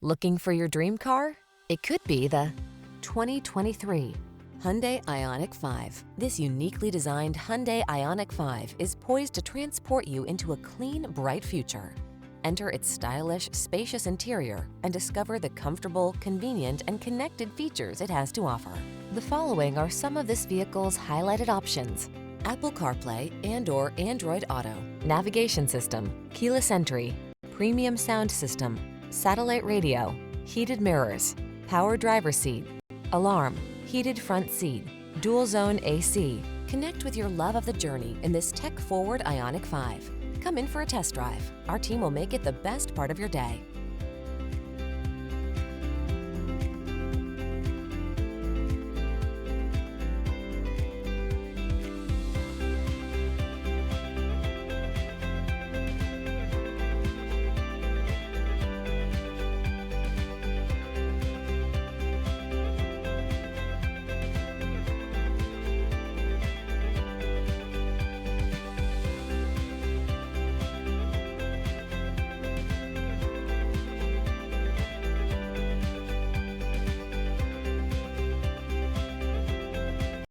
Looking for your dream car? It could be the 2023 Hyundai Ioniq 5. This uniquely designed Hyundai Ioniq 5 is poised to transport you into a clean, bright future. Enter its stylish, spacious interior and discover the comfortable, convenient, and connected features it has to offer. The following are some of this vehicle's highlighted options: Apple CarPlay and/or Android Auto, navigation system, keyless entry, premium sound system, satellite radio, heated mirrors, power driver's seat, alarm, heated front seat, dual zone AC. Connect with your love of the journey in this tech-forward Ioniq 5. Come in for a test drive. Our team will make it the best part of your day.